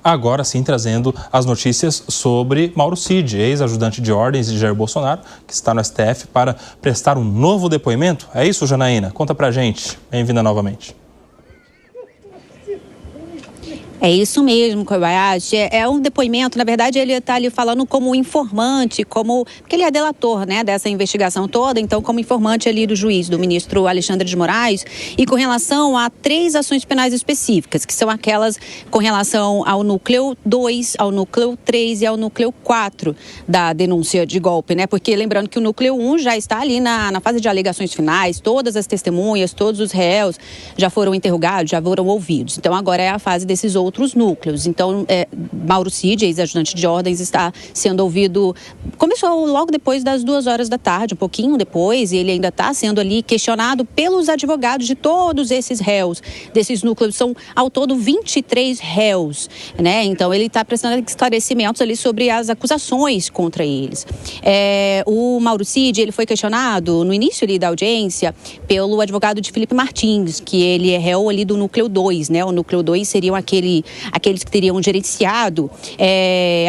Agora sim, trazendo as notícias sobre Mauro Cid, ex-ajudante de ordens de Jair Bolsonaro, que está no STF para prestar um novo depoimento. É isso, Janaína? Conta pra gente. Bem-vinda novamente. É isso mesmo, Kobayashi. É um depoimento, na verdade, ele está ali falando como informante, porque ele é delator, né, dessa investigação toda, então como informante ali do juiz, do ministro Alexandre de Moraes, e com relação a 3 ações penais específicas, que são aquelas com relação ao núcleo 2, ao núcleo 3 e ao núcleo 4 da denúncia de golpe, né, porque lembrando que o núcleo 1 já está ali na fase de alegações finais, todas as testemunhas, todos os réus já foram interrogados, já foram ouvidos. Então agora é a fase desses outros núcleos. Então, Mauro Cid, ex-ajudante de ordens, está sendo ouvido. Começou logo depois das 2h da tarde, um pouquinho depois, e ele ainda está sendo ali questionado pelos advogados de todos esses réus, desses núcleos. São, ao todo, 23 réus, né? Então, ele está prestando esclarecimentos ali sobre as acusações contra eles. O Mauro Cid, ele foi questionado no início ali da audiência pelo advogado de Felipe Martins, que ele é réu ali do núcleo 2, né? O núcleo 2 seriam aqueles que teriam gerenciado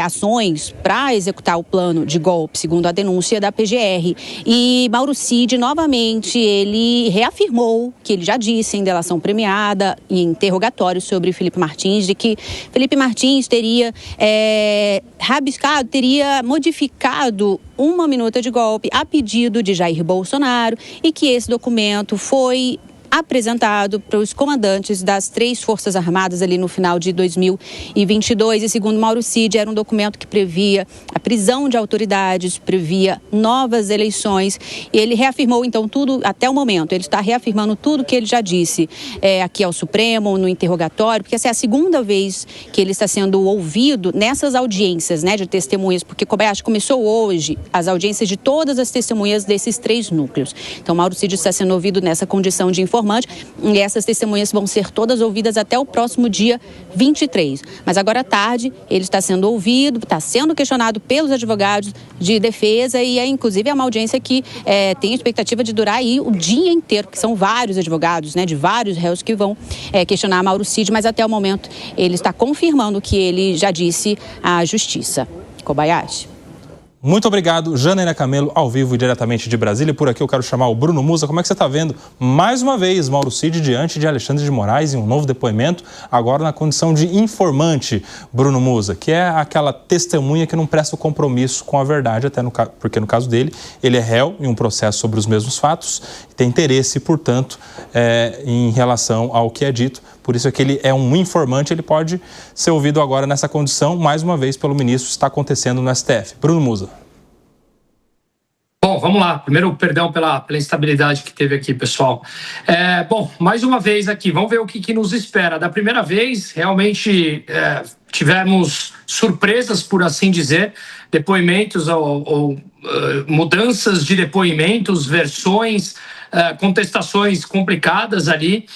ações para executar o plano de golpe, segundo a denúncia da PGR. E Mauro Cid, novamente, ele reafirmou que ele já disse em delação premiada e interrogatório sobre Felipe Martins, de que Felipe Martins teria teria modificado uma minuta de golpe a pedido de Jair Bolsonaro e que esse documento foi apresentado para os comandantes das 3 Forças Armadas ali no final de 2022. E segundo Mauro Cid, era um documento que previa a prisão de autoridades, previa novas eleições. E ele reafirmou, então, tudo até o momento. Ele está reafirmando tudo que ele já disse aqui ao Supremo, no interrogatório, porque essa é a segunda vez que ele está sendo ouvido nessas audiências, né, de testemunhas, porque Kobayashi começou hoje as audiências de todas as testemunhas desses 3 núcleos. Então, Mauro Cid está sendo ouvido nessa condição de informante, e essas testemunhas vão ser todas ouvidas até o próximo dia 23. Mas agora à tarde ele está sendo ouvido, está sendo questionado pelos advogados de defesa e inclusive é uma audiência que tem a expectativa de durar aí o dia inteiro, porque são vários advogados, né, de vários réus que vão questionar Mauro Cid, mas até o momento ele está confirmando o que ele já disse à Justiça. Kobayashi. Muito obrigado, Janaína Camelo, ao vivo e diretamente de Brasília. Por aqui eu quero chamar o Bruno Musa. Como é que você está vendo? Mais uma vez, Mauro Cid diante de Alexandre de Moraes em um novo depoimento, agora na condição de informante, Bruno Musa, que é aquela testemunha que não presta o compromisso com a verdade, porque no caso dele, ele é réu em um processo sobre os mesmos fatos, tem interesse, portanto, em relação ao que é dito. Por isso é que ele é um informante, ele pode ser ouvido agora nessa condição, mais uma vez pelo ministro, está acontecendo no STF. Bruno Musa. Bom, vamos lá. Primeiro, perdão pela instabilidade que teve aqui, pessoal. Bom, mais uma vez aqui, vamos ver o que nos espera. Da primeira vez, realmente tivemos surpresas, por assim dizer, depoimentos ou mudanças de depoimentos, versões, contestações complicadas ali.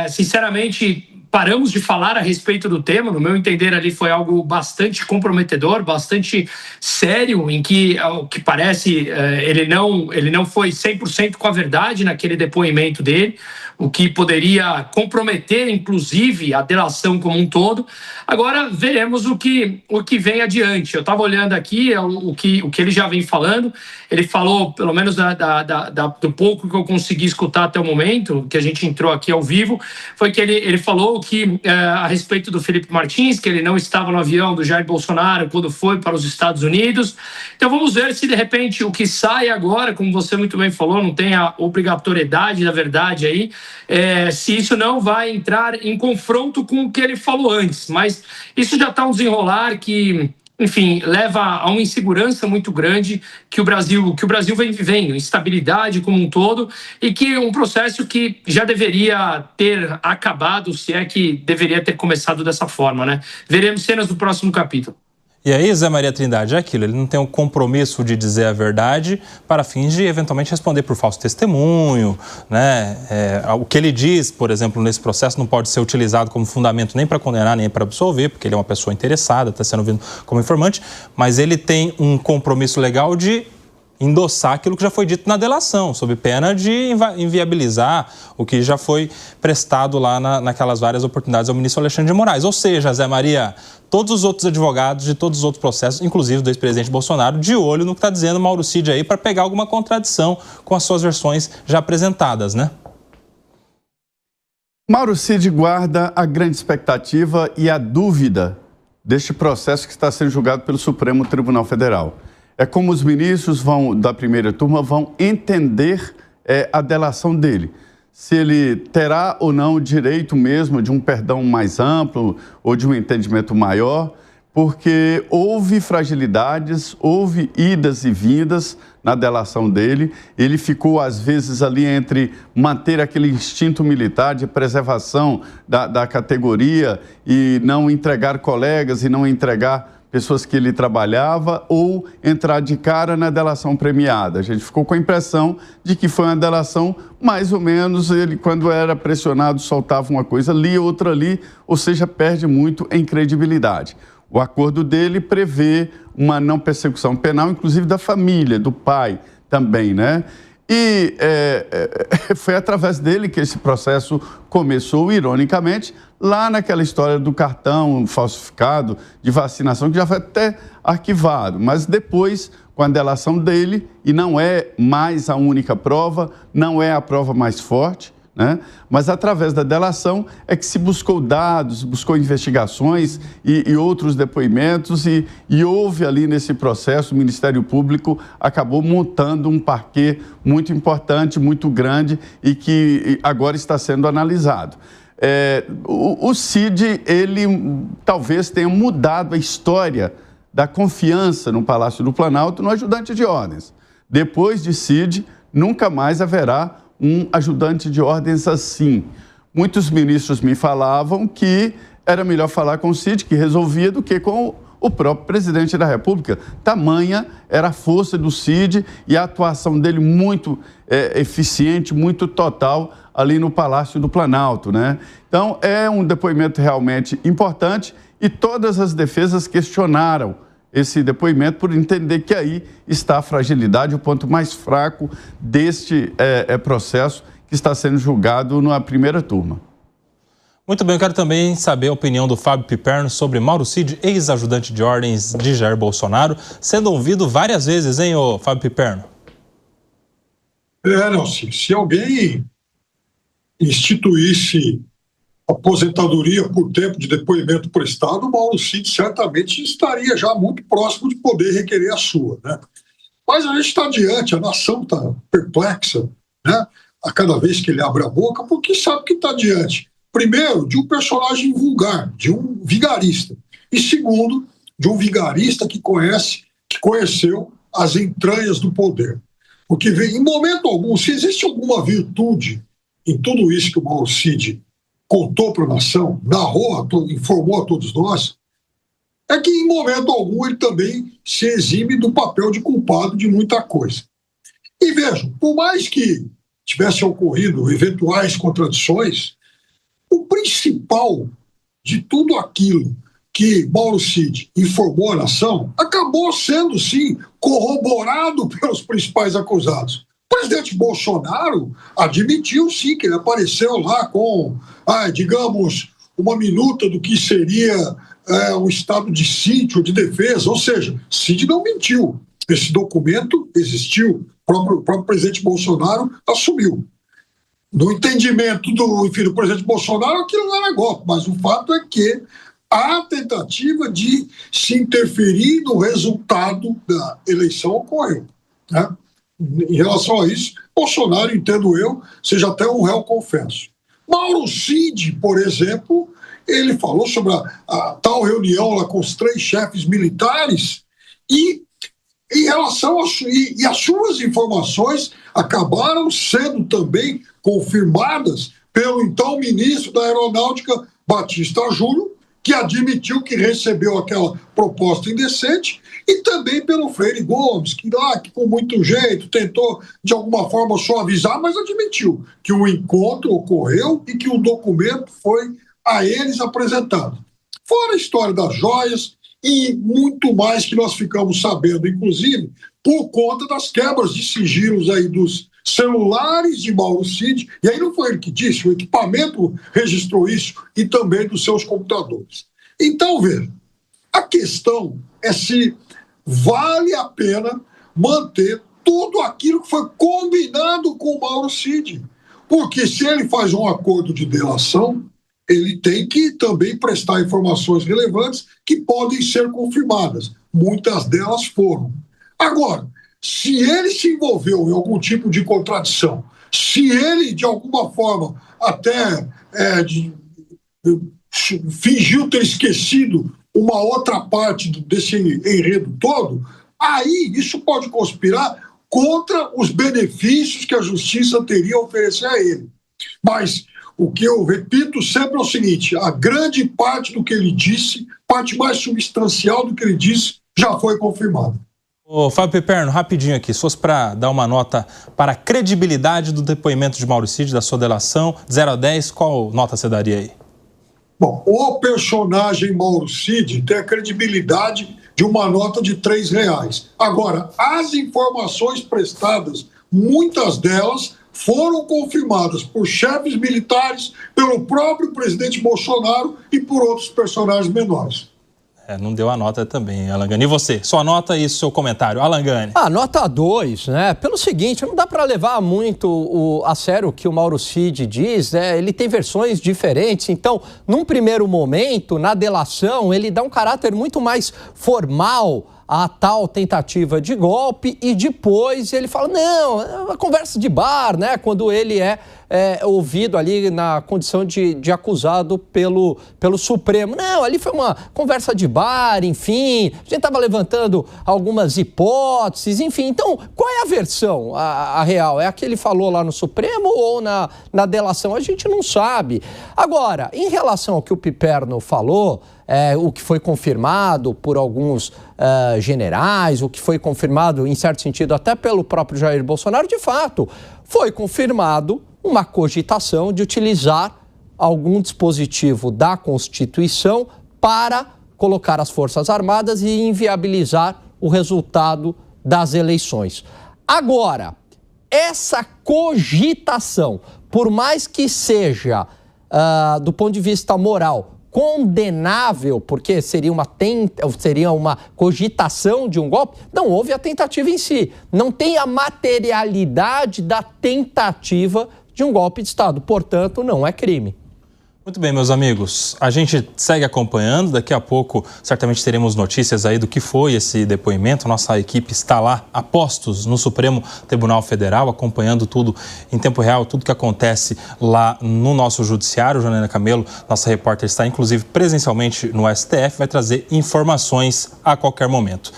Sinceramente, paramos de falar a respeito do tema. No meu entender, ali foi algo bastante comprometedor, bastante sério, em que, ao que parece, ele não foi 100% com a verdade naquele depoimento dele, o que poderia comprometer, inclusive, a delação como um todo. Agora, veremos o que vem adiante. Eu estava olhando aqui o que ele já vem falando. Ele falou, pelo menos do pouco que eu consegui escutar até o momento, que a gente entrou aqui ao vivo, foi que ele falou que, a respeito do Felipe Martins, que ele não estava no avião do Jair Bolsonaro quando foi para os Estados Unidos. Então, vamos ver se, de repente, o que sai agora, como você muito bem falou, não tem a obrigatoriedade da verdade aí, se isso não vai entrar em confronto com o que ele falou antes. Mas isso já está um desenrolar que, enfim, leva a uma insegurança muito grande que o Brasil vem vivendo, instabilidade como um todo, e que um processo que já deveria ter acabado, se é que deveria ter começado dessa forma, né? Veremos cenas do próximo capítulo. E aí, Zé Maria Trindade, é aquilo, ele não tem o compromisso de dizer a verdade para fins de, eventualmente, responder por falso testemunho, né? O que ele diz, por exemplo, nesse processo não pode ser utilizado como fundamento nem para condenar, nem para absolver, porque ele é uma pessoa interessada, está sendo ouvido como informante, mas ele tem um compromisso legal de endossar aquilo que já foi dito na delação, sob pena de inviabilizar o que já foi prestado lá naquelas várias oportunidades ao ministro Alexandre de Moraes. Ou seja, Zé Maria, todos os outros advogados de todos os outros processos, inclusive do ex-presidente Bolsonaro, de olho no que está dizendo Mauro Cid aí, para pegar alguma contradição com as suas versões já apresentadas, né? Mauro Cid guarda a grande expectativa e a dúvida deste processo que está sendo julgado pelo Supremo Tribunal Federal. É como os ministros da primeira turma vão entender a delação dele. Se ele terá ou não o direito mesmo de um perdão mais amplo ou de um entendimento maior, porque houve fragilidades, houve idas e vindas na delação dele. Ele ficou, às vezes, ali entre manter aquele instinto militar de preservação da categoria e não entregar colegas e não entregar pessoas que ele trabalhava, ou entrar de cara na delação premiada. A gente ficou com a impressão de que foi uma delação mais ou menos, ele quando era pressionado soltava uma coisa ali, outra ali, ou seja, perde muito em credibilidade. O acordo dele prevê uma não persecução penal, inclusive da família, do pai também, né? E foi através dele que esse processo começou, ironicamente, lá naquela história do cartão falsificado de vacinação, que já foi até arquivado. Mas depois, com a delação dele, e não é mais a única prova, não é a prova mais forte, né? Mas através da delação é que se buscou dados, buscou investigações e outros depoimentos e houve ali nesse processo, o Ministério Público acabou montando um parquê muito importante, muito grande e que agora está sendo analisado. O Cid, ele talvez tenha mudado a história da confiança no Palácio do Planalto no ajudante de ordens. Depois de Cid, nunca mais haverá um ajudante de ordens assim. Muitos ministros me falavam que era melhor falar com o Cid, que resolvia, do que com o próprio presidente da República. Tamanha era a força do Cid e a atuação dele muito eficiente, muito total ali no Palácio do Planalto, né? Então, é um depoimento realmente importante e todas as defesas questionaram esse depoimento por entender que aí está a fragilidade, o ponto mais fraco deste processo que está sendo julgado na primeira turma. Muito bem, eu quero também saber a opinião do Fábio Piperno sobre Mauro Cid, ex-ajudante de ordens de Jair Bolsonaro, sendo ouvido várias vezes, hein, ô Fábio Piperno? Se alguém instituísse aposentadoria por tempo de depoimento prestado, o Mauro Cid certamente estaria já muito próximo de poder requerer a sua, né? Mas a gente está diante, a nação está perplexa, né? A cada vez que ele abre a boca, porque sabe que está diante, primeiro, de um personagem vulgar, de um vigarista, e segundo, de um vigarista que conheceu as entranhas do poder. Porque em momento algum, se existe alguma virtude em tudo isso que o Mauro Cid contou para a nação, narrou, informou a todos nós, é que em momento algum ele também se exime do papel de culpado de muita coisa. E vejam, por mais que tivessem ocorrido eventuais contradições, o principal de tudo aquilo que Mauro Cid informou à nação acabou sendo, sim, corroborado pelos principais acusados. O presidente Bolsonaro admitiu, sim, que ele apareceu lá com, digamos, uma minuta do que seria um estado de sítio, de defesa, ou seja, Cid não mentiu. Esse documento existiu, o próprio presidente Bolsonaro assumiu. No entendimento do presidente Bolsonaro, aquilo não era golpe, mas o fato é que há tentativa de se interferir no resultado da eleição ocorreu, né? Em relação a isso, Bolsonaro, entendo eu, seja até um réu confesso. Mauro Cid, por exemplo, ele falou sobre a tal reunião lá com os 3 chefes militares e em relação e as suas informações acabaram sendo também confirmadas pelo então ministro da Aeronáutica, Batista Júnior, que admitiu que recebeu aquela proposta indecente, e também pelo Freire Gomes, que com muito jeito tentou de alguma forma suavizar, mas admitiu que o encontro ocorreu e que o documento foi a eles apresentado. Fora a história das joias e muito mais que nós ficamos sabendo, inclusive, por conta das quebras de sigilos aí dos celulares de Mauro Cid, e aí não foi ele que disse, o equipamento registrou isso, e também dos seus computadores. Então, veja, a questão é se vale a pena manter tudo aquilo que foi combinado com o Mauro Cid. Porque se ele faz um acordo de delação, ele tem que também prestar informações relevantes que podem ser confirmadas. Muitas delas foram. Agora, se ele se envolveu em algum tipo de contradição, se ele, de alguma forma, até fingiu ter esquecido uma outra parte desse enredo todo, aí isso pode conspirar contra os benefícios que a justiça teria a oferecer a ele. Mas o que eu repito sempre é o seguinte, a grande parte do que ele disse, parte mais substancial do que ele disse, já foi confirmada. Ô, Fábio Piperno, rapidinho aqui, se fosse para dar uma nota para a credibilidade do depoimento de Mauro Cid, da sua delação, 0 a 10, qual nota você daria aí? Bom, o personagem Mauro Cid tem a credibilidade de uma nota de R$3. Agora, as informações prestadas, muitas delas foram confirmadas por chefes militares, pelo próprio presidente Bolsonaro e por outros personagens menores. Não deu a nota também, Alan Gani. E você? Sua nota e seu comentário. Alan Gani. Nota 2, né? Pelo seguinte, não dá para levar muito a sério o que o Mauro Cid diz, né? Ele tem versões diferentes. Então, num primeiro momento, na delação, ele dá um caráter muito mais formal a tal tentativa de golpe e depois ele fala, não, é uma conversa de bar, né? Quando ele é ouvido ali na condição de acusado pelo Supremo. Não, ali foi uma conversa de bar, enfim, a gente estava levantando algumas hipóteses, enfim. Então, qual é a versão, a real? É a que ele falou lá no Supremo ou na delação? A gente não sabe. Agora, em relação ao que o Piperno falou, o que foi confirmado por alguns generais, o que foi confirmado, em certo sentido, até pelo próprio Jair Bolsonaro, de fato, foi confirmado uma cogitação de utilizar algum dispositivo da Constituição para colocar as Forças Armadas e inviabilizar o resultado das eleições. Agora, essa cogitação, por mais que seja, do ponto de vista moral, condenável, porque seria uma cogitação de um golpe, não houve a tentativa em si. Não tem a materialidade da tentativa de um golpe de Estado. Portanto, não é crime. Muito bem, meus amigos. A gente segue acompanhando. Daqui a pouco, certamente teremos notícias aí do que foi esse depoimento. Nossa equipe está lá, a postos, no Supremo Tribunal Federal, acompanhando tudo em tempo real, tudo que acontece lá no nosso judiciário. Janaína Camelo, nossa repórter, está inclusive presencialmente no STF, vai trazer informações a qualquer momento.